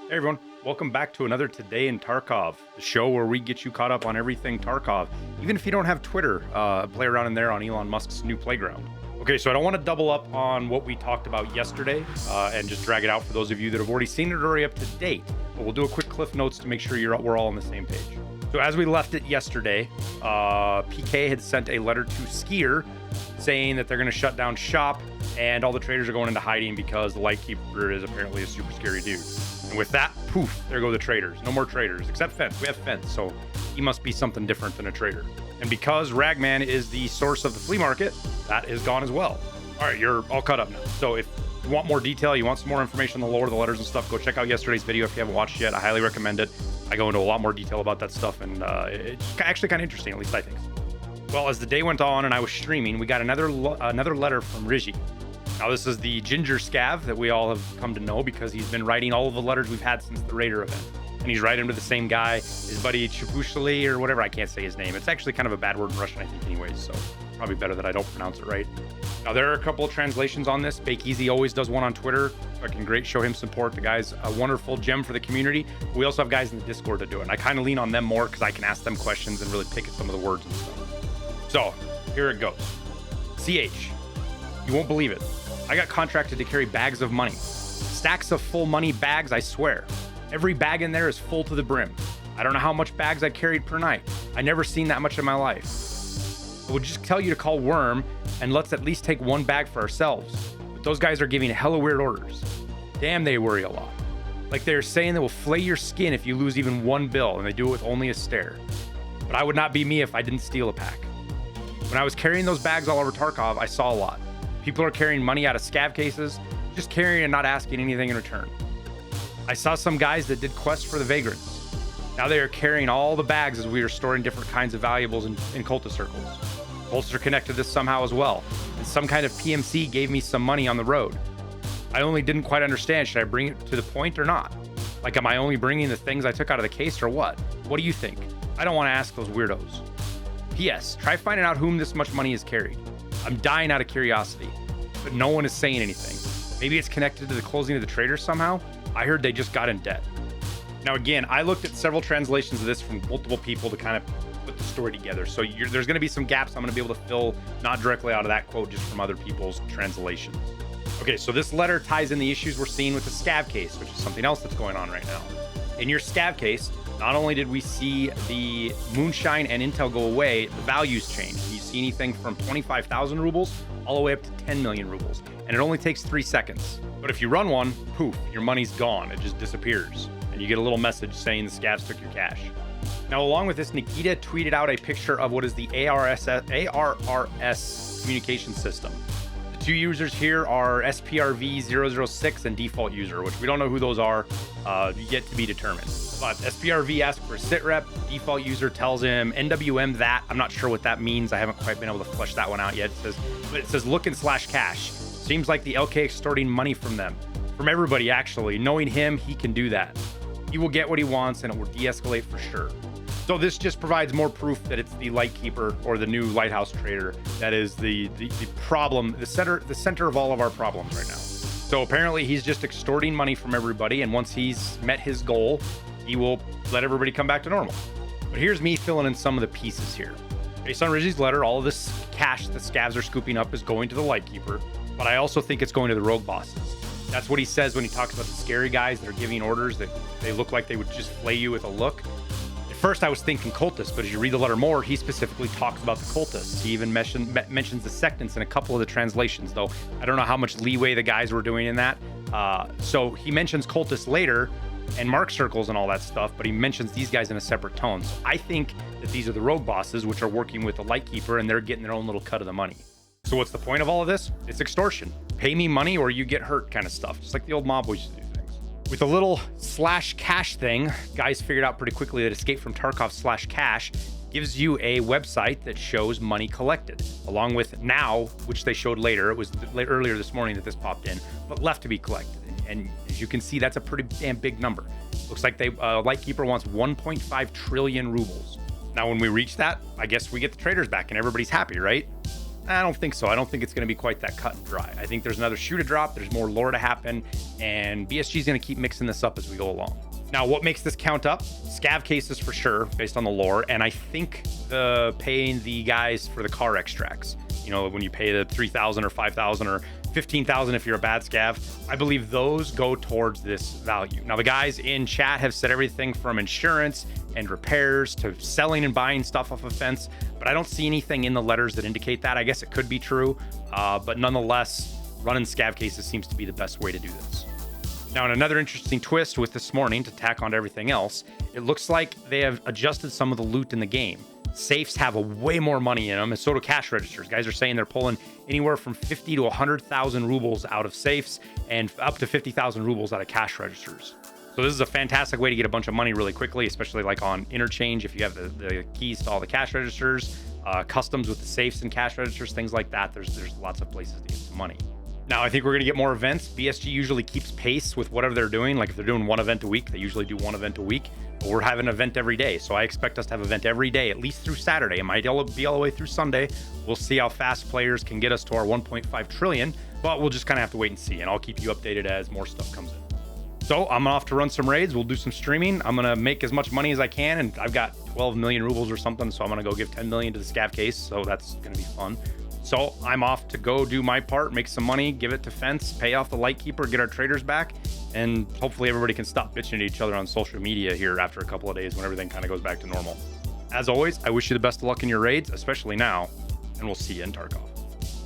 Hey everyone, welcome back to another Today in Tarkov, the show where we get you caught up on everything Tarkov. Even if you don't have Twitter, play around in there on Elon Musk's new playground. Okay, so I don't want to double up on what we talked about yesterday and just drag it out for those of you that have already seen it or already up to date. But we'll do a quick cliff notes to make sure we're all on the same page. So as we left it yesterday, PK had sent a letter to Skier saying that they're going to shut down shop and all the traders are going into hiding because the LightKeeper is apparently a super scary dude. And with that, poof, there go the traders. No more traders, except Fence. We have Fence, so he must be something different than a trader. And because Ragman is the source of the flea market, that is gone as well. All right, you're all caught up now. So if you want more detail, you want some more information on the lore, the letters and stuff, go check out yesterday's video if you haven't watched it yet. I highly recommend it. I go into a lot more detail about that stuff, and it's actually kind of interesting, at least I think so. Well, as the day went on and I was streaming, we got another letter from Rizzy. Now, this is the Ginger Scav that we all have come to know because he's been writing all of the letters we've had since the Raider event. And he's writing to the same guy, his buddy Chipushali or whatever. I can't say his name. It's actually kind of a bad word in Russian, I think, anyways. So probably better that I don't pronounce it right. Now, there are a couple of translations on this. Bake Easy always does one on Twitter. Fucking great. Show him support. The guy's a wonderful gem for the community. We also have guys in the Discord to do it. And I kind of lean on them more because I can ask them questions and really pick at some of the words and stuff. So here it goes. CH, you won't believe it. I got contracted to carry bags of money. Stacks of full money bags, I swear. Every bag in there is full to the brim. I don't know how much bags I carried per night. I never seen that much in my life. I would just tell you to call Worm and let's at least take one bag for ourselves. But those guys are giving hella weird orders. Damn, they worry a lot. Like they're saying they will flay your skin if you lose even one bill, and they do it with only a stare. But I would not be me if I didn't steal a pack. When I was carrying those bags all over Tarkov, I saw a lot. People are carrying money out of scav cases, just carrying and not asking anything in return. I saw some guys that did quests for the vagrants. Now they are carrying all the bags as we are storing different kinds of valuables in cultist circles. Cultists are connected to this somehow as well, and some kind of PMC gave me some money on the road. I only didn't quite understand, should I bring it to the point or not? Like, am I only bringing the things I took out of the case or what? What do you think? I don't want to ask those weirdos. P.S. Try finding out whom this much money is carried. I'm dying out of curiosity, but no one is saying anything. Maybe it's connected to the closing of the traders somehow? I heard they just got in debt. Now, again, I looked at several translations of this from multiple people to kind of put the story together. So there's going to be some gaps I'm going to be able to fill, not directly out of that quote, just from other people's translations. Okay, so this letter ties in the issues we're seeing with the Scav case, which is something else that's going on right now. In your Scav case, not only did we see the moonshine and intel go away, the values changed. You see anything from 25,000 rubles all the way up to 10 million rubles. And it only takes 3 seconds. But if you run one, poof, your money's gone. It just disappears. And you get a little message saying the scavs took your cash. Now, along with this, Nikita tweeted out a picture of what is the ARRS communication system. The two users here are SPRV006 and default user, which we don't know who those are, yet to be determined. But SPRV asks for a sit rep. Default user tells him NWM that. I'm not sure what that means. I haven't quite been able to flesh that one out yet. It says lookin/cash. Seems like the LK extorting money from them. From everybody, actually. Knowing him, he can do that. He will get what he wants and it will de-escalate for sure. So this just provides more proof that it's the LightKeeper or the new Lighthouse trader that is the problem, the center of all of our problems right now. So apparently he's just extorting money from everybody, and once he's met his goal, he will let everybody come back to normal. But here's me filling in some of the pieces here. Based on Rizzy's letter, all of this cash that scavs are scooping up is going to the LightKeeper, but I also think it's going to the rogue bosses. That's what he says when he talks about the scary guys that are giving orders that they look like they would just flay you with a look. At first I was thinking cultists, but as you read the letter more, he specifically talks about the cultists. He even mentions the sectants in a couple of the translations, though I don't know how much leeway the guys were doing in that. So he mentions cultists later and mark circles and all that stuff, but he mentions these guys in a separate tone. So I think that these are the rogue bosses, which are working with the LightKeeper, and they're getting their own little cut of the money. So what's the point of all of this? It's extortion. Pay me money or you get hurt kind of stuff, just like the old mob used to do things. With the little /cash thing, guys figured out pretty quickly that Escape from Tarkov /cash gives you a website that shows money collected, along with now, which they showed later. It was earlier this morning that this popped in, but left to be collected. And as you can see, that's a pretty damn big number. Looks like LightKeeper wants 1.5 trillion rubles. Now, when we reach that, I guess we get the traders back and everybody's happy, right? I don't think so. I don't think it's going to be quite that cut and dry. I think there's another shoe to drop. There's more lore to happen, and BSG is going to keep mixing this up as we go along. Now, what makes this count up? Scav cases for sure, based on the lore, and I think paying the guys for the car extracts. You know, when you pay the 3,000 or 5,000 or 15,000 if you're a bad scav, I believe those go towards this value. Now, the guys in chat have said everything from insurance and repairs to selling and buying stuff off a fence, but I don't see anything in the letters that indicate that. I guess it could be true, but nonetheless, running scav cases seems to be the best way to do this. Now, in another interesting twist with this morning to tack onto everything else, it looks like they have adjusted some of the loot in the game. Safes have a way more money in them, and so do cash registers. Guys are saying they're pulling anywhere from 50 to 100,000 rubles out of safes and up to 50,000 rubles out of cash registers. So this is a fantastic way to get a bunch of money really quickly, especially like on interchange if you have the keys to all the cash registers, customs with the safes and cash registers, things like that. There's lots of places to get some money. Now, I think we're going to get more events. BSG usually keeps pace with whatever they're doing. Like if they're doing one event a week, they usually do one event a week. But we're having an event every day. So I expect us to have an event every day, at least through Saturday. It might be all the way through Sunday. We'll see how fast players can get us to our 1.5 trillion, but we'll just kind of have to wait and see. And I'll keep you updated as more stuff comes in. So I'm off to run some raids. We'll do some streaming. I'm going to make as much money as I can. And I've got 12 million rubles or something. So I'm going to go give 10 million to the scav case. So that's going to be fun. So I'm off to go do my part, make some money, give it to Fence, pay off the LightKeeper, get our traders back, and hopefully everybody can stop bitching at each other on social media here after a couple of days when everything kind of goes back to normal. As always, I wish you the best of luck in your raids, especially now, and we'll see you in Tarkov.